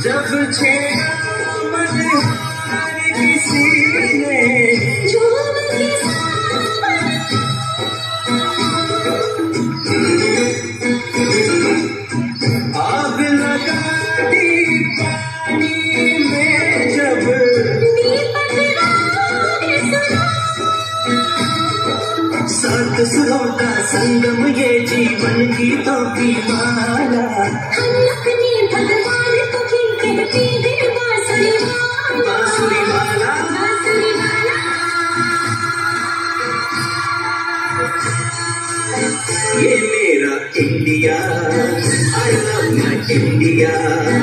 जब छेड़ा मनहार किसी ने झूम के आग लगा दी पानी में जब दीपक सात सुरों का संगम ये जीवन गीतों की माला हम अपने भगवान को भी कहते हैं बांसुरी वाला बांसुरी वाला बांसुरी वाला। ये मेरा India, I love my India।